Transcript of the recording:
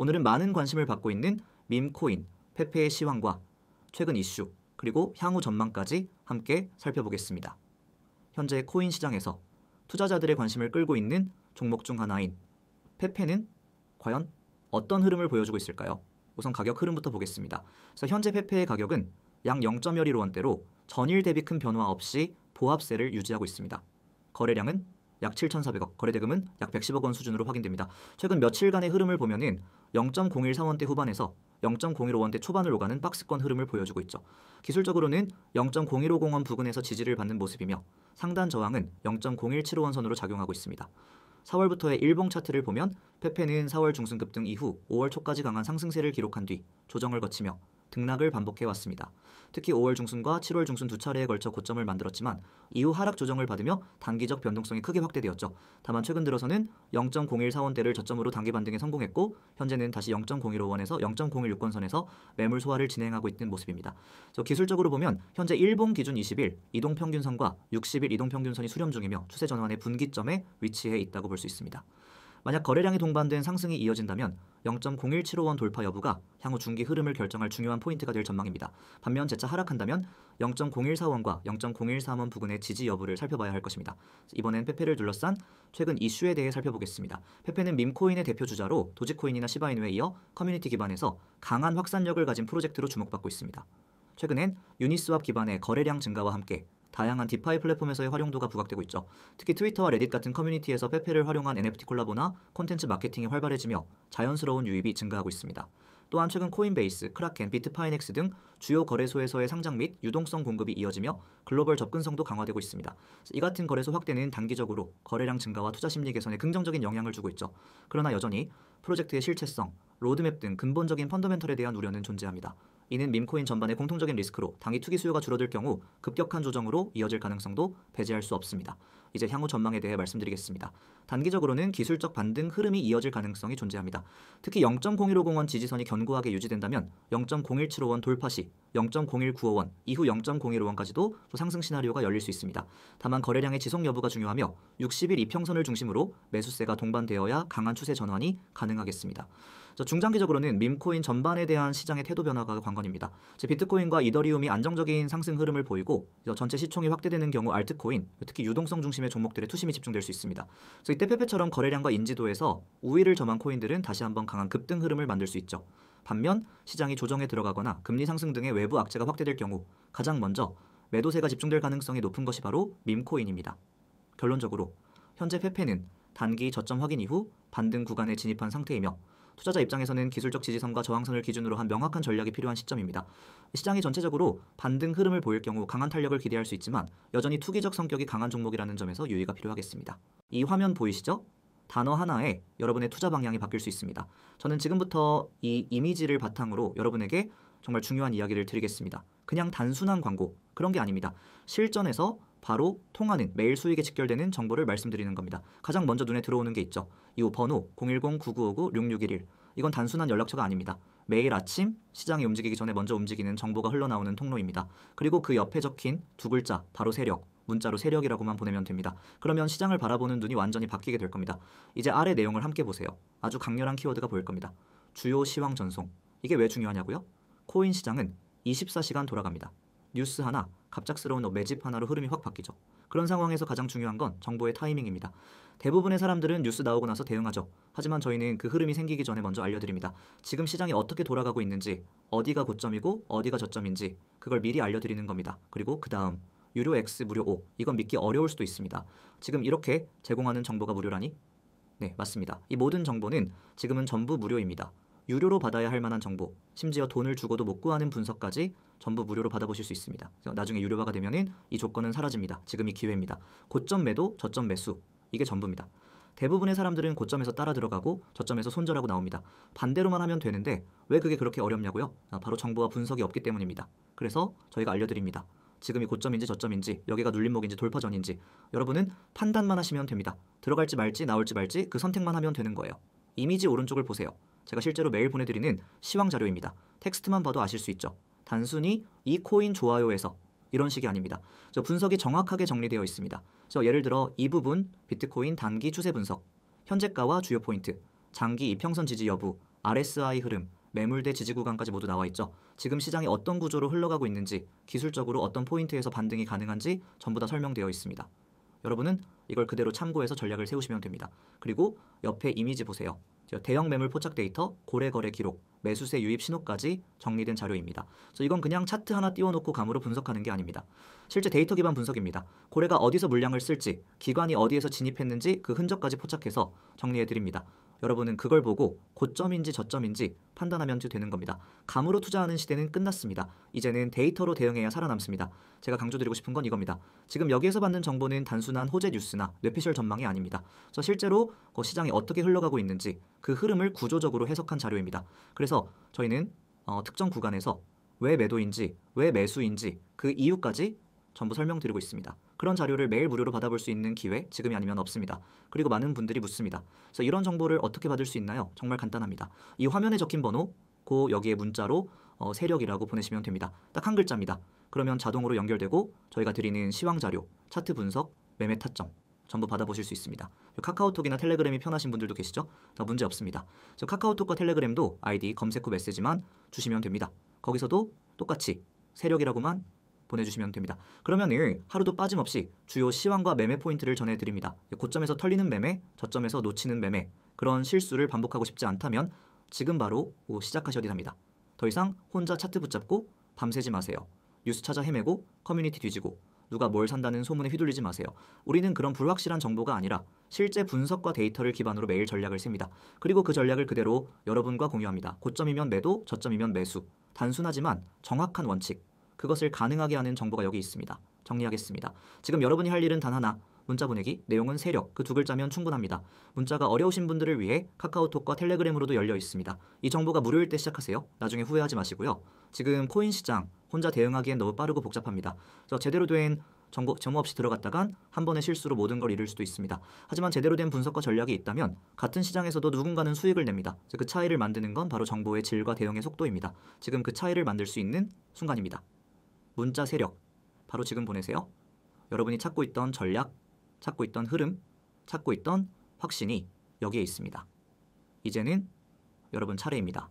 오늘은 많은 관심을 받고 있는 밈코인, 페페의 시황과 최근 이슈, 그리고 향후 전망까지 함께 살펴보겠습니다. 현재 코인 시장에서 투자자들의 관심을 끌고 있는 종목 중 하나인 페페는 과연 어떤 흐름을 보여주고 있을까요? 우선 가격 흐름부터 보겠습니다. 그래서 현재 페페의 가격은 약 0.11원대로 전일 대비 큰 변화 없이 보합세를 유지하고 있습니다. 거래량은 약 7,400억, 거래대금은 약 110억 원 수준으로 확인됩니다. 최근 며칠간의 흐름을 보면은 0.014원대 후반에서 0.0150원대 초반을 오가는 박스권 흐름을 보여주고 있죠. 기술적으로는 0.0150원 부근에서 지지를 받는 모습이며 상단 저항은 0.0175원 선으로 작용하고 있습니다. 4월부터의 일봉 차트를 보면 페페는 4월 중순 급등 이후 5월 초까지 강한 상승세를 기록한 뒤 조정을 거치며 등락을 반복해왔습니다. 특히 5월 중순과 7월 중순 두 차례에 걸쳐 고점을 만들었지만 이후 하락 조정을 받으며 단기적 변동성이 크게 확대되었죠. 다만 최근 들어서는 0.014원대를 저점으로 단기 반등에 성공했고 현재는 다시 0.015원에서 0.016원 선에서 매물 소화를 진행하고 있는 모습입니다. 기술적으로 보면 현재 일봉 기준 20일 이동평균선과 60일 이동평균선이 수렴 중이며 추세 전환의 분기점에 위치해 있다고 볼 수 있습니다. 만약 거래량이 동반된 상승이 이어진다면 0.0175원 돌파 여부가 향후 중기 흐름을 결정할 중요한 포인트가 될 전망입니다. 반면 재차 하락한다면 0.014원과 0.013원 부근의 지지 여부를 살펴봐야 할 것입니다. 이번엔 페페를 둘러싼 최근 이슈에 대해 살펴보겠습니다. 페페는 밈코인의 대표 주자로 도지코인이나 시바이누에 이어 커뮤니티 기반에서 강한 확산력을 가진 프로젝트로 주목받고 있습니다. 최근엔 유니스왑 기반의 거래량 증가와 함께 다양한 디파이 플랫폼에서의 활용도가 부각되고 있죠. 특히 트위터와 레딧 같은 커뮤니티에서 페페를 활용한 NFT 콜라보나 콘텐츠 마케팅이 활발해지며 자연스러운 유입이 증가하고 있습니다. 또한 최근 코인베이스, 크라켄, 비트파이넥스 등 주요 거래소에서의 상장 및 유동성 공급이 이어지며 글로벌 접근성도 강화되고 있습니다. 이 같은 거래소 확대는 단기적으로 거래량 증가와 투자 심리 개선에 긍정적인 영향을 주고 있죠. 그러나 여전히 프로젝트의 실체성, 로드맵 등 근본적인 펀더멘털에 대한 우려는 존재합니다. 이는 밈코인 전반의 공통적인 리스크로 당기 투기 수요가 줄어들 경우 급격한 조정으로 이어질 가능성도 배제할 수 없습니다. 이제 향후 전망에 대해 말씀드리겠습니다. 단기적으로는 기술적 반등 흐름이 이어질 가능성이 존재합니다. 특히 0.0150원 지지선이 견고하게 유지된다면 0.0175원 돌파 시 0.0195원, 이후 0.015원까지도 상승 시나리오가 열릴 수 있습니다. 다만 거래량의 지속 여부가 중요하며 60일 이평선을 중심으로 매수세가 동반되어야 강한 추세 전환이 가능하겠습니다. 중장기적으로는 밈코인 전반에 대한 시장의 태도 변화가 관건입니다. 비트코인과 이더리움이 안정적인 상승 흐름을 보이고 전체 시총이 확대되는 경우 알트코인, 특히 유동성 중심의 종목들에 투심이 집중될 수 있습니다. 그래서 이때 페페처럼 거래량과 인지도에서 우위를 점한 코인들은 다시 한번 강한 급등 흐름을 만들 수 있죠. 반면 시장이 조정에 들어가거나 금리 상승 등의 외부 악재가 확대될 경우 가장 먼저 매도세가 집중될 가능성이 높은 것이 바로 밈코인입니다. 결론적으로 현재 페페는 단기 저점 확인 이후 반등 구간에 진입한 상태이며 투자자 입장에서는 기술적 지지선과 저항선을 기준으로 한 명확한 전략이 필요한 시점입니다. 시장이 전체적으로 반등 흐름을 보일 경우 강한 탄력을 기대할 수 있지만 여전히 투기적 성격이 강한 종목이라는 점에서 유의가 필요하겠습니다. 이 화면 보이시죠? 단어 하나에 여러분의 투자 방향이 바뀔 수 있습니다. 저는 지금부터 이 이미지를 바탕으로 여러분에게 정말 중요한 이야기를 드리겠습니다. 그냥 단순한 광고, 그런 게 아닙니다. 실전에서 바로 통하는 매일 수익에 직결되는 정보를 말씀드리는 겁니다. 가장 먼저 눈에 들어오는 게 있죠. 이후 번호 010-9959-6611. 이건 단순한 연락처가 아닙니다. 매일 아침 시장이 움직이기 전에 먼저 움직이는 정보가 흘러나오는 통로입니다. 그리고 그 옆에 적힌 두 글자, 바로 세력, 문자로 세력이라고만 보내면 됩니다. 그러면 시장을 바라보는 눈이 완전히 바뀌게 될 겁니다. 이제 아래 내용을 함께 보세요. 아주 강렬한 키워드가 보일 겁니다. 주요 시황 전송. 이게 왜 중요하냐고요? 코인 시장은 24시간 돌아갑니다. 뉴스 하나, 갑작스러운 매집 하나로 흐름이 확 바뀌죠. 그런 상황에서 가장 중요한 건 정보의 타이밍입니다. 대부분의 사람들은 뉴스 나오고 나서 대응하죠. 하지만 저희는 그 흐름이 생기기 전에 먼저 알려드립니다. 지금 시장이 어떻게 돌아가고 있는지, 어디가 고점이고 어디가 저점인지 그걸 미리 알려드리는 겁니다. 그리고 그 다음 유료 X, 무료 O, 이건 믿기 어려울 수도 있습니다. 지금 이렇게 제공하는 정보가 무료라니? 네, 맞습니다. 이 모든 정보는 지금은 전부 무료입니다. 유료로 받아야 할 만한 정보, 심지어 돈을 주고도 못 구하는 분석까지 전부 무료로 받아보실 수 있습니다. 나중에 유료화가 되면은 이 조건은 사라집니다. 지금이 기회입니다. 고점 매도, 저점 매수, 이게 전부입니다. 대부분의 사람들은 고점에서 따라 들어가고 저점에서 손절하고 나옵니다. 반대로만 하면 되는데 왜 그게 그렇게 어렵냐고요? 바로 정보와 분석이 없기 때문입니다. 그래서 저희가 알려드립니다. 지금이 고점인지 저점인지, 여기가 눌림목인지 돌파전인지 여러분은 판단만 하시면 됩니다. 들어갈지 말지 나올지 말지 그 선택만 하면 되는 거예요. 이미지 오른쪽을 보세요. 제가 실제로 매일 보내드리는 시황 자료입니다. 텍스트만 봐도 아실 수 있죠. 단순히 이 코인 좋아요에서 이런 식이 아닙니다. 분석이 정확하게 정리되어 있습니다. 예를 들어 이 부분 비트코인 단기 추세 분석, 현재가와 주요 포인트, 장기 이평선 지지 여부, RSI 흐름, 매물대 지지 구간까지 모두 나와 있죠. 지금 시장이 어떤 구조로 흘러가고 있는지, 기술적으로 어떤 포인트에서 반등이 가능한지 전부 다 설명되어 있습니다. 여러분은 이걸 그대로 참고해서 전략을 세우시면 됩니다. 그리고 옆에 이미지 보세요. 대형 매물 포착 데이터, 고래 거래 기록, 매수세 유입 신호까지 정리된 자료입니다. 이건 그냥 차트 하나 띄워놓고 감으로 분석하는 게 아닙니다. 실제 데이터 기반 분석입니다. 고래가 어디서 물량을 쓸지, 기관이 어디에서 진입했는지 그 흔적까지 포착해서 정리해드립니다. 여러분은 그걸 보고 고점인지 저점인지 판단하면 되는 겁니다. 감으로 투자하는 시대는 끝났습니다. 이제는 데이터로 대응해야 살아남습니다. 제가 강조드리고 싶은 건 이겁니다. 지금 여기에서 받는 정보는 단순한 호재 뉴스나 뇌피셜 전망이 아닙니다. 실제로 시장이 어떻게 흘러가고 있는지 그 흐름을 구조적으로 해석한 자료입니다. 그래서 저희는 특정 구간에서 왜 매도인지, 왜 매수인지 그 이유까지 전부 설명드리고 있습니다. 그런 자료를 매일 무료로 받아볼 수 있는 기회 지금이 아니면 없습니다. 그리고 많은 분들이 묻습니다. 그래서 이런 정보를 어떻게 받을 수 있나요? 정말 간단합니다. 이 화면에 적힌 번호, 여기에 문자로 세력이라고 보내시면 됩니다. 딱 한 글자입니다. 그러면 자동으로 연결되고 저희가 드리는 시황 자료, 차트 분석, 매매 타점 전부 받아보실 수 있습니다. 카카오톡이나 텔레그램이 편하신 분들도 계시죠? 문제 없습니다. 카카오톡과 텔레그램도 아이디 검색 후 메시지만 주시면 됩니다. 거기서도 똑같이 세력이라고만 보내주시면 됩니다. 그러면 하루도 빠짐없이 주요 시황과 매매 포인트를 전해드립니다. 고점에서 털리는 매매, 저점에서 놓치는 매매, 그런 실수를 반복하고 싶지 않다면 지금 바로 시작하셔야 합니다. 더 이상 혼자 차트 붙잡고 밤새지 마세요. 뉴스 찾아 헤매고 커뮤니티 뒤지고 누가 뭘 산다는 소문에 휘둘리지 마세요. 우리는 그런 불확실한 정보가 아니라 실제 분석과 데이터를 기반으로 매일 전략을 셉니다. 그리고 그 전략을 그대로 여러분과 공유합니다. 고점이면 매도, 저점이면 매수. 단순하지만 정확한 원칙. 그것을 가능하게 하는 정보가 여기 있습니다. 정리하겠습니다. 지금 여러분이 할 일은 단 하나. 문자 보내기, 내용은 세력, 그 두 글자면 충분합니다. 문자가 어려우신 분들을 위해 카카오톡과 텔레그램으로도 열려 있습니다. 이 정보가 무료일 때 시작하세요. 나중에 후회하지 마시고요. 지금 코인 시장 혼자 대응하기엔 너무 빠르고 복잡합니다. 제대로 된 정보 없이 들어갔다간 한 번의 실수로 모든 걸 잃을 수도 있습니다. 하지만 제대로 된 분석과 전략이 있다면 같은 시장에서도 누군가는 수익을 냅니다. 그 차이를 만드는 건 바로 정보의 질과 대응의 속도입니다. 지금 그 차이를 만들 수 있는 순간입니다. 문자 세력, 바로 지금 보내세요. 여러분이 찾고 있던 전략, 찾고 있던 흐름, 찾고 있던 확신이 여기에 있습니다. 이제는 여러분 차례입니다.